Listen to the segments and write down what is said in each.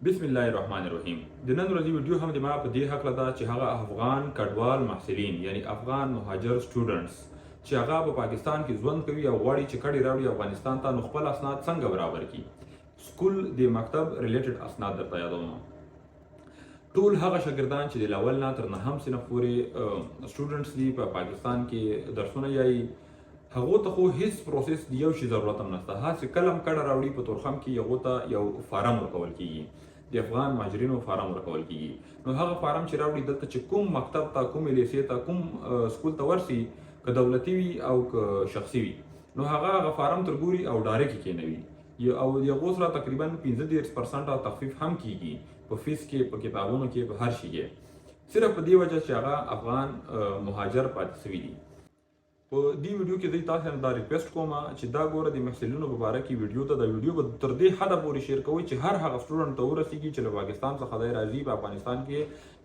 بسم الله الرحمن الرحیم. د نن ورځې ویډیو هم د ما په دې حق ده چې هغه افغان کډوال محصلین یعنی افغان مهاجر سټوډنټس چې هغه په پاکستان کې ژوند کوي او غواړي چې کډې راوړي افغانستان ته، نو خپل اسناد څنګه برابر کړي. سکول د مکتب ریلیټډ اسناد درته یادوم. ټول هغه شاګردان چې د اول نه تر نهم صنف پورې سټوډنټس دي په پاکستان کې درسونه یایي، هغه ته خو هیڅ پروسس دی یو شی ضرورت هم نشته. هڅه کلم کډه راوړي په تورخم کې هغه ته یو فارم ورکول کیږي، د افغان مهاجرینو فارم ورکول کیږي. نو هغه فارم چې راوړي دلته چې کوم مکتب ته، کوم لیسې ته، کوم سکول ته ورسي، که دولتي وي او که شخصي وي، نو هغه فارم تر ګوري او ډایرکټ کېنوي او د هغو سره تقریبا 15% تخفیف هم کیږي په فیس کې، په کتابونو کې، په هر شي کې، صرف په دې وجه چې هغه افغان مهاجر پاتې شوي دي. په دې ویډیو کې دوی تاسو نه دا ریکوست کوم چې دا ګوره د محصلینو په اړه کې ویډیو ته د ویډیو به تر دې حد پورې شیر کوئ چې هر هغه سټوډنټ ته ورسیږي چې له پاکستان څخه دی راځي، په افغانستان کې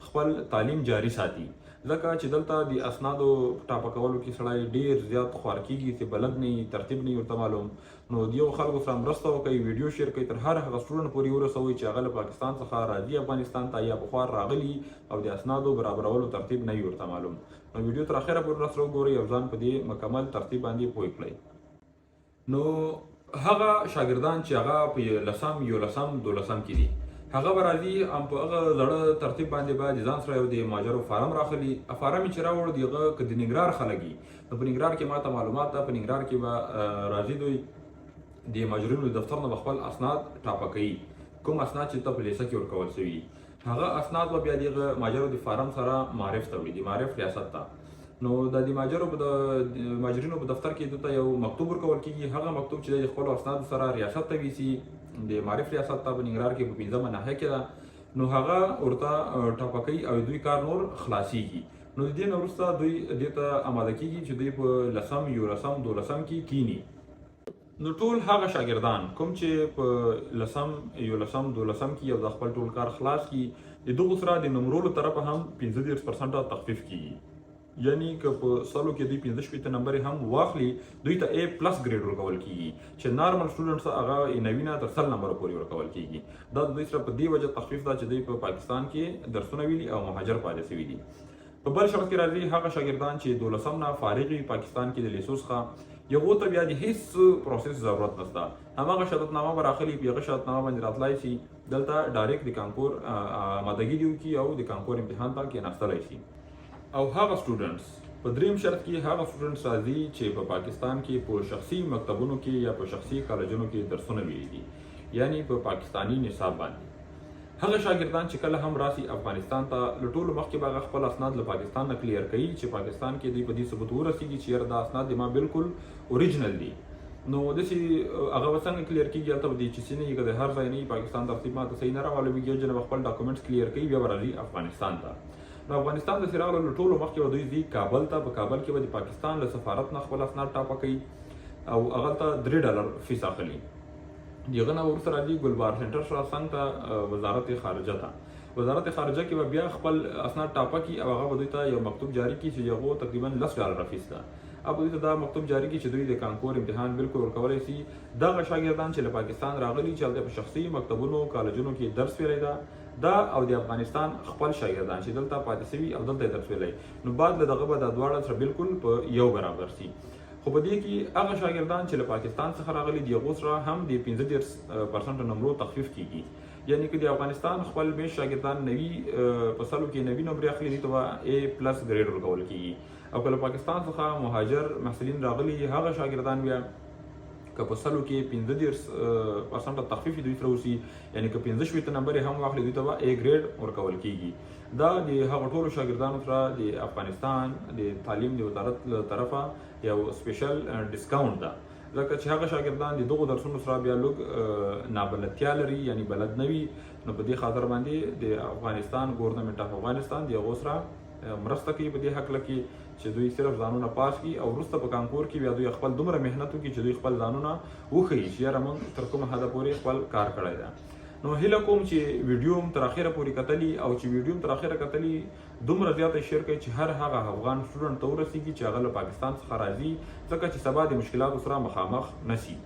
خپل تعلیم جاری ساتي. ځکه چې دلته د اسنادو ټاپه کولو کې سړی ډیر زیات خوار کیږي چې بلد نه ترتیب نه ورته معلوم. نو دیو خلکو سره مرسته وکړئ، ویډیو شیر کړئ، تر هر هغه سټوډنټ پورې ورسوئ چې هغه له پاکستان څخه راځي افغانستان ته یا پخوا راغلي او د اسنادو برابرولو ترتیب نه ورته معلوم. نو ویډیو تر اخره پورې راسره وګورئ او ځان په دې مکمل ترتیب باندې پوه کړئ. نو هغه شاګردان چې هغه په لسم، یولسم، دولسم کې دي، هغه به راځي هم په هغه زړه ترتیب باندې باید ځان سره یو د مهاجرو فارم راخلي. فارم چې راوړ دی هغه که د ننګرهار خلک وي، نو په ننګرهار کې ماته معلومات ده، په ننګرهار کې به راځي دوی د مهاجرینو دفتر نه به خپل اسناد ټاپه کوي، کوم اسناد چې ته په لیسه کې ورکول شوي، هغه اسناد به بیا د مهاجرو د فارم سره معرف ته وړي، د معرف ریاست ته. نو د مهاجرینو په دفتر کې دلته یو مکتوب ورکول کېږي، هغه مکتوب چې د خپلو اسنادو سره ریاست ته ویسي، د معرف ریاست ته په ننګرهار کې په 15مه ناحیه کې ده، نو هغه ورته ټاپه کوي او دوی کار نور خلاصیږي. نو د دې نه وروسته دوی دې ته اماده کېږي چې دوی په لسم، یولسم، دولسم کې کینی. نو ټول هغه شاګردان کوم چې په لسم، یولسم، دولسم کې یو د خپل ټول کار خلاص کړي، د دغو سره د نمرولو طرفه هم 15% تخفیف کیږي. یعنی که په سالو کې دوی 15 نمبر هم واخلي، دوی ته A+ ګریډ ورکول کیږي چې نارمل سټوډنټس هغه نوینه تر 100 نمبر پورې ورکول کیږي. دا د دوی سره په دې وجه تخفیف ده چې دوی په پاکستان کې درسونه ویلي او مهاجر پاتې شوي دي. په بل شرط کې راځي هغه شاګردان چې دولسم نه فارغ وي پاکستان کې د لیسو څخه، یغو ته بیا د هیڅ پروسس ضرورت نشته. هماغه شرطنامه به راخلي، په هغه شرطنامه باندې راتلای شي، دلته ډایرکټ د کانکور آمادګي دي وکړي او د کانکور امتحان ته کېناستلی شي. او هغه سټوډنټس په دریم شرط کې هغه سټوډنټس راځي چې په پاکستان کې په شخصي مکتبونو کې یا په شخصي کالجونو کې درسونه ویلي دي، یعنی په پاکستانی نصاب باندې. هغه شاګردان چې کله هم راسي افغانستان ته، له ټولو مخکې به هغه خپل اسناد له پاکستان نه کلیر کوي چې پاکستان کې دوی په دې ثبوت ورسیږي چې یاره دا اسناد د ما بالکل اوریجنل دي. نو داسې هغه به څنګه کلیر کېږي؟ هلته به د چې څه نه وي، که د هر ځای نه وي، پاکستان ترتیب ماته صحیح نه راوالوي، یو ځل به خپل ډاکومنټس کلیر کوي، بیا به راځي افغانستان ته. نو افغانستان د راغلو له ټولو مخکې به دوی ځي کابل ته، په کابل کې به د پاکستان له سفارت نه خپل اسناد ټاپه کوي او هغلته $3 فیس اخلي. دغه نه وروسته راځي ګلبار سینټر سره څنګ ته وزارت خارجه ته. وزارت خارجه کې به بیا خپل اسناد ټاپه کړي او هغه به دوی ته یو مکتوب جاری کړي چې هغو تقریبا $10 فیس ده. او دوی ته دا مکتوب جاری کړي چې دوی د کانکور امتحان بالکل ورکولی شي. دغه شاګردان چې له پاکستان راغلي چې هلته په شخصي مکتبونو، کالجونو کې درس ویلی ده او د افغانستان خپل شاګردان چې دلته پاتې شوي او دلته درس ویلی، نو بعد له دغه به دا دواړه سره بالکل په یو برابر شي. خو په دې کې هغه شاګردان چې له پاکستان څخه راغلي د هغو سره هم د 15% نمرو تخفیف کیږي. یعنی که د افغانستان خپل میشت شاګردان نوي په سالو کې نوي نمرې اخلي، دوی ته به A+ ګریډ ورکول کیږي. او که له پاکستان څخه مهاجر محصلین راغلي، هغه شاګردان بیا که په سلو کې 15% تخفیف دوی سره وشي، یعنی که 15 نمبر هم واخلي، دوی ته به A ګریډ ورکول کیږي. دا د هغه ټولو شاګردانو سره د افغانستان د تعلیم د وزارت له طرفه یو سپیشل ډسکاونټ ده، ځکه چې هغه شاګردان د دغو درسونو سره بیا لږ نابلدتیا لري، یعنی بلد نه وي. نو په دې خاطر باندې د افغانستان ګورنمنټ اف افغانستان د هغو سره مرسته کوي په دې هکله کې چې دوی صرف ځانونه پاس کړي او وروسته په کانکور کې بیا دوی خپل دومره محنت وکړي چې دوی خپل ځانونه وښیي چې یاره موږ تر کومه حده پورې خپل کار کړی ده. نو هیله کوم چې ویډیو هم تر اخره پورې کتلی او چې ویډیو هم تر اخره کتلی دومره زیاته شیر کړئ چې هر هغه افغان سټوډنټ ته ورسیږي چې هغه له پاکستان څخه راځي، ځکه چې سبا د مشکلاتو سره مخامخ نشي.